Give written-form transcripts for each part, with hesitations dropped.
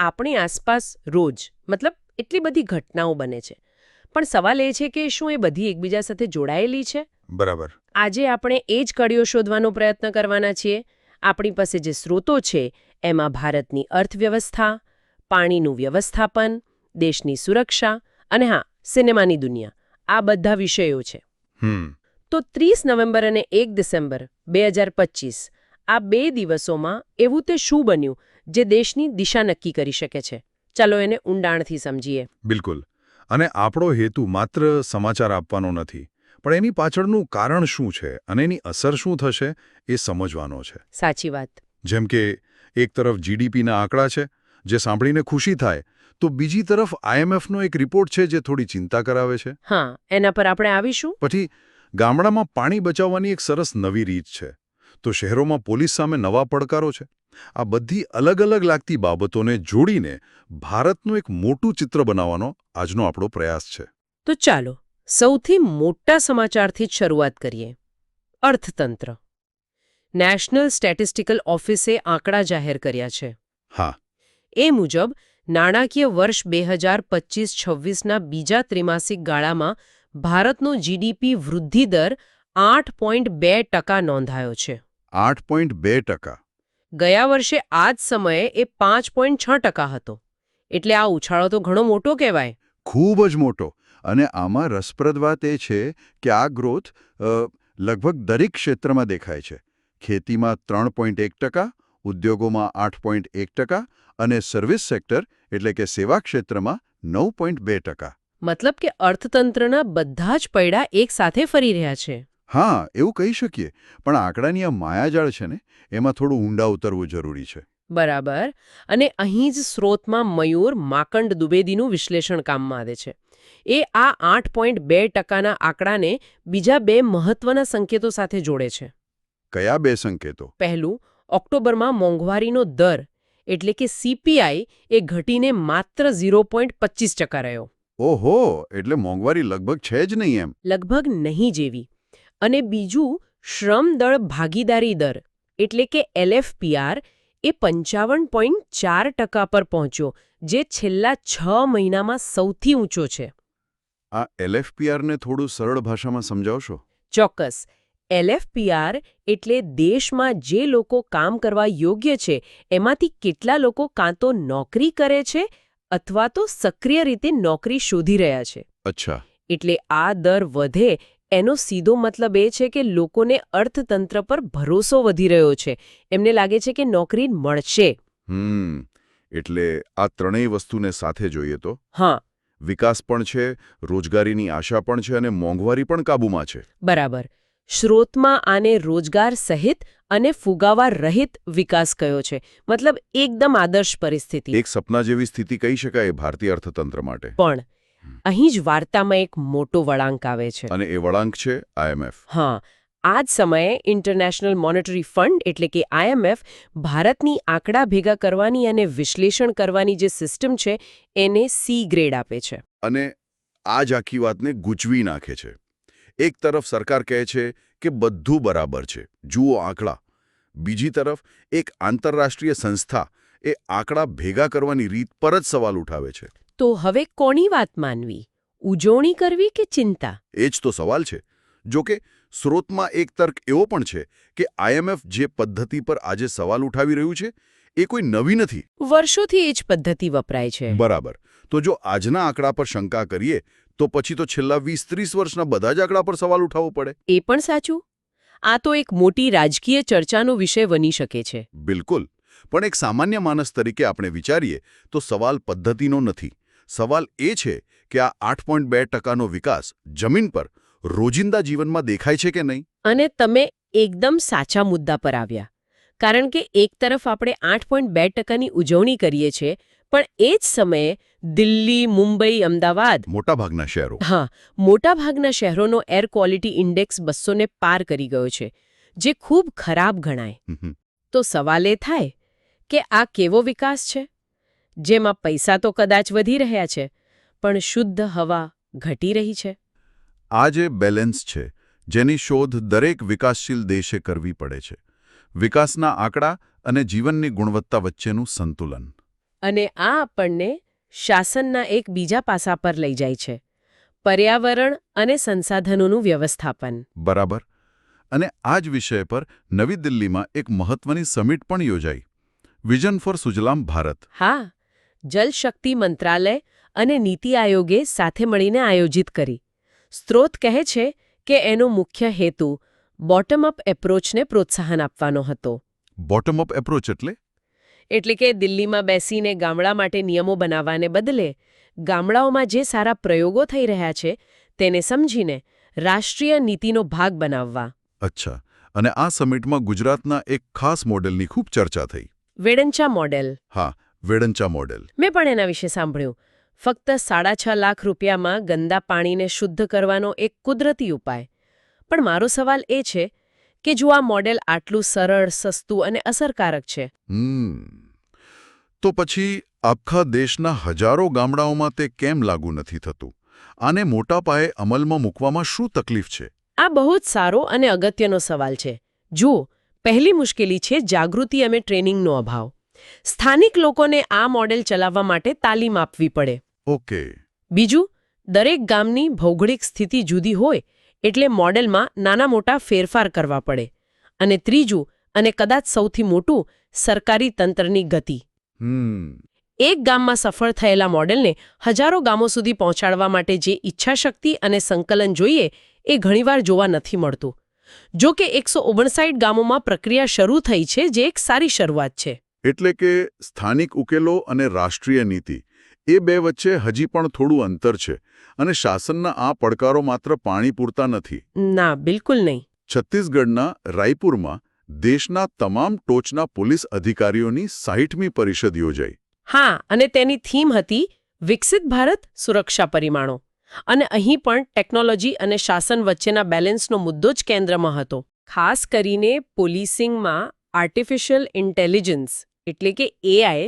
આપણી આસપાસ રોજ મતલબ એટલી બધી ઘટનાઓ બને છે, પણ સવાલ એ છે કે શું એ બધી એકબીજા સાથે જોડાયેલી છે? બરાબર. આજે આપણે એ જ કડીઓ શોધવાનો પ્રયત્ન કરવાના છીએ. આપણી પાસે જે સ્રોતો છે એમાં ભારતની અર્થવ્યવસ્થા, પાણીનું વ્યવસ્થાપન, દેશની સુરક્ષા અને હા, સિનેમાની દુનિયા, આ બધા વિષયો છે. તો 30 નવેમ્બર અને 1 ડિસેમ્બર 2025 આ 2 દિવસોમાં એવું તે શું બન્યું જે દેશની દિશા નક્કી કરી શકે છે? ચાલો એને ઊંડાણથી સમજીએ. બિલકુલ. અને આપણો હેતુ માત્ર સમાચાર આપવાનો નથી, પણ એની પાછળનું કારણ શું છે અને એની અસર શું થશે એ સમજવાનો છે. સાચી વાત. જેમ કે એક તરફ જીડીપીના આંકડા છે, જે સાંભળીને ખુશી થાય, તો બીજી તરફ IMFનો એક રિપોર્ટ છે જે થોડી ચિંતા કરાવે છે. હા, એના પર આપણે આવીશું. પછી ગામડામાં પાણી બચાવવાની એક સરસ નવી રીત છે, તો શહેરોમાં પોલીસ સામે નવા પડકારો છે. આ બધી અલગ અલગ લાગતી બાબતોને જોડીને ભારતનું એક મોટું ચિત્ર બનાવવાનો આજનો આપણો પ્રયાસ છે. તો ચાલો સૌથી મોટા સમાચારથી જ શરૂઆત કરીએ. અર્થતંત્ર. નેશનલ સ્ટેટિસ્ટિકલ ઓફિસે આંકડા જાહેર કર્યા છે. હા. એ મુજબ નાણાકીય વર્ષ 2025-26ના બીજા ત્રિમાસિક ગાળામાં ભારતનો જીડીપી વૃદ્ધિ દર 8.2% નોંધાયો છે. 8.2%. ગયા વર્ષે આ જ સમયે એ 5.6% હતો. એટલે આ ઉછાળો તો ઘણો મોટો કહેવાય. ખૂબ જ મોટો. અને આમાં રસપ્રદ વાત એ છે કે આ ગ્રોથ લગભગ દરેક ક્ષેત્રમાં દેખાય છે. ખેતીમાં 3.1%, ઉદ્યોગોમાં 8.1% અને સર્વિસ સેક્ટર એટલે કે સેવા ક્ષેત્રમાં 9.2%. મતલબ કે અર્થતંત્રના બધા જ પૈડા એક સાથે ફરી રહ્યા છે. હા, એવું કહી શકીએ. પણ આંકડાની આ માયાજાળ છે ને, એમાં થોડું ઊંડા ઉતરવું જરૂરી છે. બરાબર. અને અહીં જ સ્રોતમાં મયુર માંકડ દ્વિવેદીનું વિશ્લેષણ કામમાં આવે છે. એ આ 8.2%ના આંકડાને બીજા 2 મહત્વના સંકેતો સાથે જોડે છે. કયા 2 સંકેતો? પહેલું, ઓક્ટોબરમાં મોંઘવારીનો દર એટલે કે CPI એ ઘટીને માત્ર 0.25% રહ્યો. ઓહો, એટલે મોંઘવારી લગભગ છે જ નહીં એમ. લગભગ નહીં જેવી. અને બીજું, શ્રમ દળ ભાગીદારી દર એટલે કે LFPR એ 55.4% પર પહોંચ્યો, જે છેલ્લા 6 મહિનામાં સૌથી ઊંચો છે. આ LFPRને થોડું સરળ ભાષામાં સમજાવશો? ચોક્કસ. LFPR એટલે દેશમાં જે લોકો કામ કરવા યોગ્ય છે એમાંથી કેટલા લોકો કાં તો નોકરી કરે છે અથવા તો સક્રિય રીતે નોકરી શોધી રહ્યા છે. અચ્છા. એટલે આ દર વધે એનો સીધો મતલબ એ છે કે લોકોને અર્થતંત્ર પર ભરોસો વધી રહ્યો છે. એમને લાગે છે કે નોકરી મળશે. એટલે આ ત્રણેય વસ્તુને સાથે જોઈએ તો? હા. વિકાસ પણ છે, રોજગારીની આશા પણ છે અને મોંઘવારી પણ કાબૂમાં છે. બરાબર. સ્રોતમાં આને રોજગાર સહિત અને ફુગાવા રહિત વિકાસ કયો છે. મતલબ એકદમ આદર્શ પરિસ્થિતિ. એક સપના જેવી સ્થિતિ કહી શકાય ભારતીય અર્થતંત્ર માટે. પણ અહીં જ વાર્તામાં એક મોટો વળાંક આવે છે. અને એ વળાંક છે IMF. હા. આ જ સમયે ઇન્ટરનેશનલ મોનેટરી ફંડ એટલે કે IMF ભારતની આંકડા ભેગા કરવાની અને વિશ્લેષણ કરવાની જે સિસ્ટમ છે એને C ગ્રેડ આપે છે. અને આ જ આખી વાતને ગૂંચવી નાખે છે. એક તરફ સરકાર કહે છે કે બધું બરાબર છે, જુઓ આંકડા. બીજી તરફ એક આંતરરાષ્ટ્રીય સંસ્થા એ આંકડા ભેગા કરવાની રીત પર જ સવાલ ઉઠાવે છે. તો હવે કોની વાત માનવી? ઉજવણી કરવી કે ચિંતા? એ જ તો સવાલ છે. જો કે સ્રોતમાં એક તર્ક એવો પણ છે કે IMF જે પદ્ધતિ પર આજે સવાલ ઉઠાવી રહ્યું છે એ કોઈ નવી નથી. વર્ષોથી એ જ પદ્ધતિ વપરાય છે. બરાબર. તો જો આજના આંકડા પર શંકા કરીએ તો પછી તો છેલ્લા 20-30 વર્ષના બધા જ આંકડા પર સવાલ ઉઠાવવો પડે. એ પણ સાચું. આ તો એક મોટી રાજકીય ચર્ચાનો વિષય બની શકે છે. બિલકુલ. પણ એક સામાન્ય માણસ તરીકે આપણે વિચારીએ તો સવાલ પદ્ધતિનો નથી. સવાલ એ છે કે આ 8.2%નો વિકાસ જમીન પર રોજિંદા જીવનમાં દેખાય છે કે નહીં? અને તમે એકદમ સાચા મુદ્દા પર આવ્યા. કારણ કે એક તરફ આપણે 8.2%ની ઉજવણી કરીએ છીએ, પણ એ જ સમયે દિલ્હી, મુંબઈ, અમદાવાદ મોટાભાગના શહેરો મોટાભાગના શહેરોનો એર ક્વોલિટી ઇન્ડેક્સ 200ને પાર કરી ગયો છે, જે ખૂબ ખરાબ ગણાય. તો સવાલ એ થાય કે આ કેવો વિકાસ છે, જેમાં પૈસા તો કદાચ વધી રહ્યા છે, પણ શુદ્ધ હવા ઘટી રહી છે. આ જે બેલેન્સ છે, જેની શોધ દરેક વિકાસશીલ દેશે કરવી પડે છે. વિકાસના આંકડા અને જીવનની ગુણવત્તા વચ્ચેનું સંતુલન. અને આ આપણને શાસનના એક બીજા પાસા પર લઈ જાય છે, પર્યાવરણ અને સંસાધનોનું વ્યવસ્થાપન. બરાબર. અને આ જ વિષય પર નવી દિલ્હીમાં એક મહત્વની સમિટ પણ યોજાઈ, વિઝન ફોર સુજલામ ભારત. હા, જલશક્તિ મંત્રાલય અને નીતિ આયોગે સાથે મળીને આયોજિત કરી. સ્ત્રોત કહે છે કે એનો મુખ્ય હેતુ બોટમ અપ એપ્રોચને પ્રોત્સાહન આપવાનો હતો. બોટમ અપ એપ્રોચ એટલે કે દિલ્હીમાં બેસીને ગામડા માટે નિયમો બનાવવાને બદલે ગામડાઓમાં જે સારા પ્રયોગો થઈ રહ્યા છે તેને સમજીને રાષ્ટ્રીય નીતિનો ભાગ બનાવવા. અચ્છા. અને આ સમિટમાં ગુજરાતના એક ખાસ મોડેલની ખૂબ ચર્ચા થઈ. વેડંચા મોડેલ. હા, વેડંચા મોડેલ. મેં પણ એના વિશે સાંભળ્યું. ફક્ત 6.5 લાખ રૂપિયામાં ગંદા પાણીને શુદ્ધ કરવાનો એક કુદરતી ઉપાય. પણ મારો સવાલ એ છે કે જો આ મોડેલ આટલું સરળ, સસ્તું અને અસરકારક છે, તો પછી આખા દેશના હજારો ગામડાઓમાં તે કેમ લાગુ નથી થતું? આને મોટા પાયે અમલમાં મૂકવામાં શું તકલીફ છે? આ બહુ જ સારો અને અગત્યનો સવાલ છે. જુઓ, પહેલી મુશ્કેલી છે જાગૃતિ અને ટ્રેનિંગનો અભાવ. સ્થાનિક લોકોને આ મોડેલ ચલાવવા માટે તાલીમ આપવી પડે. ઓકે. બીજું, દરેક ગામની ભૌગોલિક સ્થિતિ જુદી હોય એટલે મોડેલમાં નાના મોટા ફેરફાર કરવા પડે. અને ત્રીજું, અને કદાચ સૌથી મોટું, સરકારી તંત્રની ગતિ. એક ગામમાં સફળ થયેલા મોડેલને હજારો ગામો સુધી પહોંચાડવા માટે જે ઈચ્છાશક્તિ અને સંકલન જોઈએ એ ઘણીવાર જોવા નથી મળતું. જો કે 159 ગામોમાં પ્રક્રિયા શરૂ થઈ છે, જે એક સારી શરૂઆત છે. એટલે કે સ્થાનિક ઉકેલો અને રાષ્ટ્રીય નીતિ એ બે વચ્ચે હજી પણ થોડું અંતર છે, અને શાસનના આ પડકારો માત્ર પાણી પૂરતા નથી. ના, બિલકુલ નહીં. છત્તીસગઢના રાયપુરમાં દેશના તમામ ટોચના પોલીસ અધિકારીઓની 60મી પરિષદ યોજાઈ. હા, અને તેની થીમ હતી વિકસિત ભારત, સુરક્ષા પરિમાણો. અને અહીં પણ ટેકનોલોજી અને શાસન વચ્ચેના બેલેન્સનો મુદ્દો જ કેન્દ્રમાં હતો. ખાસ કરીને પોલીસિંગમાં આર્ટિફિશિયલ ઇન્ટેલિજન્સ એટલે કે AI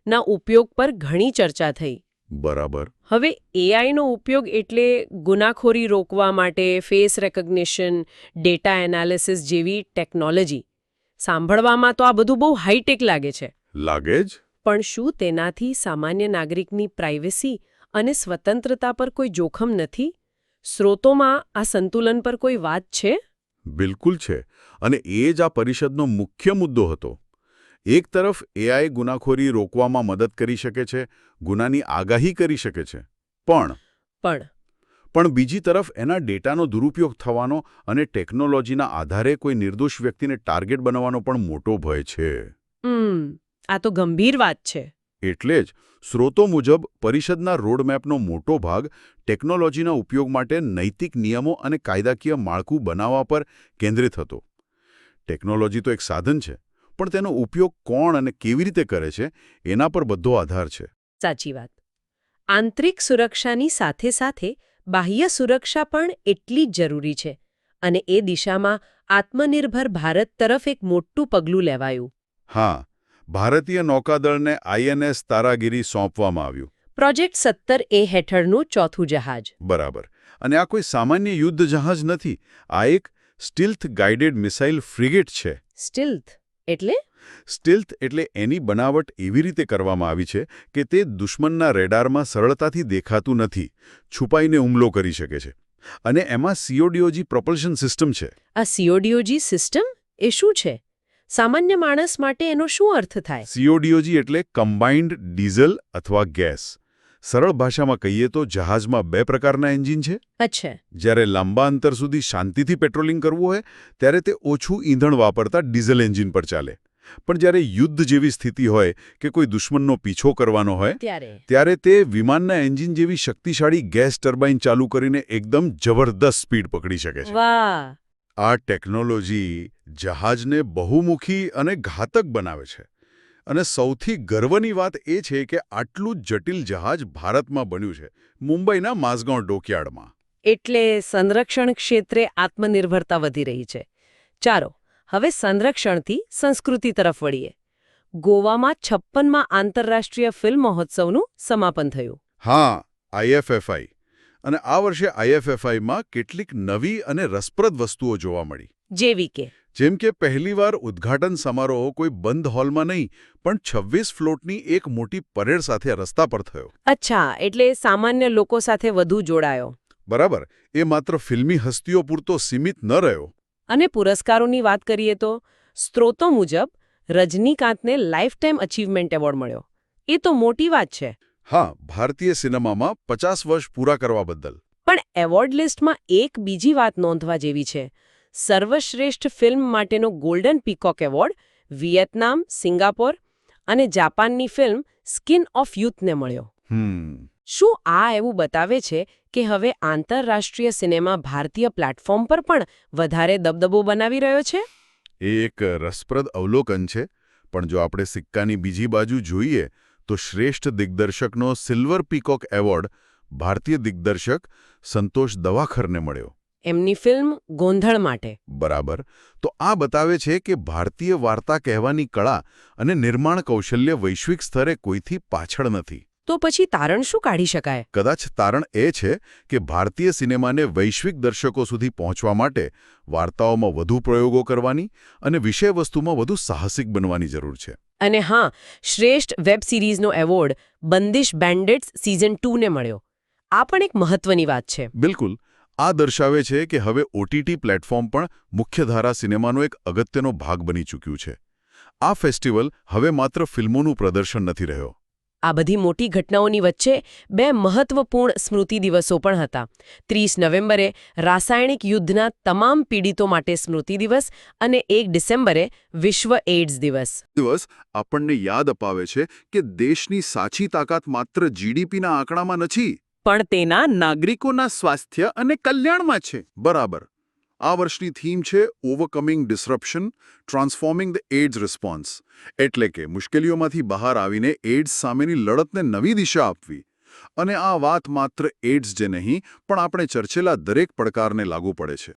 ના ઉપયોગ પર ઘણી ચર્ચા થઈ. બરાબર. હવે AIનો ઉપયોગ એટલે ગુનાખોરી રોકવા માટે ફેસ રેકગ્નિશન, ડેટા એનાલિસિસ જેવી ટેકનોલોજી. સાંભળવામાં તો આ બધું બહુ હાઈટેક લાગે છે. લાગે જ. પણ શું તેનાથી સામાન્ય નાગરિકની પ્રાઇવસી અને સ્વતંત્રતા પર કોઈ જોખમ નથી? સ્રોતોમાં આ સંતુલન પર કોઈ વાત છે? બિલકુલ છે, અને એ જ આ પરિષદનો મુખ્ય મુદ્દો હતો. એક તરફ AI ગુનાખોરી રોકવામાં મદદ કરી શકે છે, ગુનાની આગાહી કરી શકે છે, પણ બીજી તરફ એના ડેટાનો દુરુપયોગ થવાનો અને ટેકનોલોજીના આધારે કોઈ નિર્દોષ વ્યક્તિને ટાર્ગેટ બનાવવાનો પણ મોટો ભય છે. આ તો ગંભીર વાત છે. એટલે જ સ્રોતો મુજબ પરિષદના રોડમેપનો મોટો ભાગ ટેકનોલોજીના ઉપયોગ માટે નૈતિક નિયમો અને કાયદાકીય માળખું બનાવવા પર કેન્દ્રિત હતો. ટેકનોલોજી તો એક સાધન છે, પણ તેનો ઉપયોગ કોણ અને કેવી રીતે કરે છે એના પર બધો આધાર છે. સાચી વાત. આંતરિક સુરક્ષાની સાથે સાથે બાહ્ય સુરક્ષા પણ એટલી જ જરૂરી છે, અને એ દિશામાં આત્મનિર્ભર ભારત તરફ એક મોટું પગલું લેવાયું. હા, ભારતીય નૌકાદળને INS તારાગીરી સોંપવામાં આવ્યું. પ્રોજેક્ટ 17A હેઠળનું ચોથું જહાજ. બરાબર. અને આ કોઈ સામાન્ય યુદ્ધ જહાજ નથી. આ એક સ્ટીલ્થ ગાઇડેડ મિસાઇલ ફ્રિગેટ છે. સ્ટીલ્થ એટલે? સ્ટીલ્થ એટલે એની બનાવટ એવી રીતે કરવામાં આવી છે કે તે દુશ્મનના રેડારમાં સરળતાથી દેખાતું નથી, છુપાઈને હુમલો કરી શકે છે. અને એમાં CODOG પ્રોપલ્શન સિસ્ટમ છે. આ CODOG સિસ્ટમ એ શું છે? સામાન્ય માણસ માટે એનો શું અર્થ થાય? CODOG એટલે કમ્બાઇન્ડ ડીઝલ અથવા ગેસ. સરળ ભાષામાં કહીએ તો જહાજમાં બે પ્રકારના એન્જિન છે. અચ્છા. જ્યારે લાંબા અંતર સુધી શાંતિથી પેટ્રોલિંગ કરવું હોય ત્યારે તે ઓછું ઈંધણ વાપરતા ડીઝલ એન્જિન પર ચાલે. પણ જ્યારે યુદ્ધ જેવી સ્થિતિ હોય કે કોઈ દુશ્મનનો પીછો કરવાનો હોય ત્યારે તે વિમાનના એન્જિન જેવી શક્તિશાળી ગેસ ટર્બાઇન ચાલુ કરીને એકદમ જબરદસ્ત સ્પીડ પકડી શકે છે. વાહ! આ ટેકનોલોજી જહાજને બહુમુખી અને ઘાતક બનાવે છે. અને સૌથી ગર્વની વાત એ છે કે આટલું જટિલ જહાજ ભારતમાં બન્યું છે, મુંબઈના માઝગાંવ ડોકયાર્ડમાં. એટલે સંરક્ષણ ક્ષેત્રે આત્મનિર્ભરતા વધી રહી છે. ચાલો, હવે સંરક્ષણથી સંસ્કૃતિ તરફ વળીએ. ગોવામાં 56મા આંતરરાષ્ટ્રીય ફિલ્મ મહોત્સવનું સમાપન થયું. હા, IFFI. અને આ વર્ષે IFFIમાં કેટલીક નવી અને રસપ્રદ વસ્તુઓ જોવા મળી. જેવી કે જેમ કે પહેલીવાર ઉદ્ઘાટન સમારોહ કોઈ બંધ હોલમાં નહીં પણ 26 ફ્લોટની એક મોટી પરેડ સાથે રસ્તા પર થયો. અચ્છા, એટલે સામાન્ય લોકો સાથે વધુ જોડાયો. બરાબર, એ માત્ર ફિલ્મી હસ્તીઓ પૂરતો સીમિત ન રહ્યો. અને પુરસ્કારોની વાત કરીએ તો સ્ત્રોતો મુજબ રજનીકાંતને લાઇફ ટાઈમ અચીવમેન્ટ એવોર્ડ મળ્યો. એ તો મોટી વાત છે. હા, ભારતીય સિનેમામાં 50 વર્ષ પૂરા કરવા બદલ. પણ એવોર્ડ લિસ્ટમાં એક બીજી વાત નોંધવા જેવી છે. સર્વશ્રેષ્ઠ ફિલ્મ માટેનો golden peacock award Vietnam, Singapore અને જાપાનની ફિલ્મ સ્કિન ઓફ યુથને મળ્યો. શું આ એવું બતાવે છે કે હવે આંતરરાષ્ટ્રીય સિનેમા ભારતીય પ્લેટફોર્મ પર પણ વધારે દબદબો બનાવી રહ્યો છે? એ એક રસપ્રદ અવલોકન છે, પણ જો આપણે સિક્કાની બીજી બાજુ જોઈએ તો શ્રેષ્ઠ દિગ્દર્શકનો સિલ્વર પીકોક એવોર્ડ ભારતીય દિગ્દર્શક સંતોષ દવાખરને મળ્યો. એમની ફિલ્મ ગોંધળ માટે. બરાબર. તો આ બતાવે છે કે ભારતીય વાર્તા કહેવાની કળા અને નિર્માણ કૌશલ્ય વૈશ્વિક સ્તરે કોઈથી પાછળ નથી. તો પછી તારણ શું કાઢી શકાય? કદાચ તારણ એ છે કે ભારતીય સિનેમાને વૈશ્વિક દર્શકો સુધી પહોંચવા માટે વાર્તાઓમાં વધુ પ્રયોગો કરવાની અને વિષયવસ્તુમાં વધુ સાહસિક બનવાની જરૂર છે. અને હા, શ્રેષ્ઠ વેબ સિરીઝનો એવોર્ડ બંદિશ બેન્ડેટ્સ સિઝન 2 ને મળ્યો. આ પણ એક મહત્વની વાત છે. બિલકુલ. આ દર્શાવે છે કે હવે ઓટીટી પ્લેટફોર્મ પણ મુખ્યધારા સિનેમાનો એક અગત્યનો ભાગ બની ચૂક્યું છે. આ ફેસ્ટિવલ હવે માત્ર ફિલ્મોનું પ્રદર્શન નથી રહ્યો. આ બધી મોટી ઘટનાઓની વચ્ચે બે મહત્વપૂર્ણ સ્મૃતિ દિવસો પણ હતા. 30 નવેમ્બરે રાસાયણિક યુદ્ધના તમામ પીડિતો માટે સ્મૃતિ દિવસ અને 1 ડિસેમ્બરે વિશ્વ એઇડ્સ દિવસ. દિવસ આપણને યાદ અપાવે છે કે દેશની સાચી તાકાત માત્ર જીડીપીના આંકડામાં નથી, પણ તેના નાગરિકોના સ્વાસ્થ્ય અને કલ્યાણમાં છે. બરાબર. આ વર્ષની થીમ છે ઓવરકમિંગ disruption, transforming the AIDS response. એટલે કે મુશ્કેલીઓમાંથી બહાર આવીને એઇડ્સ સામેની લડતને નવી દિશા આપવી. અને આ વાત માત્ર એઇડ્સ જે નહીં પણ આપણે ચર્ચેલા દરેક પડકારને લાગુ પડે છે.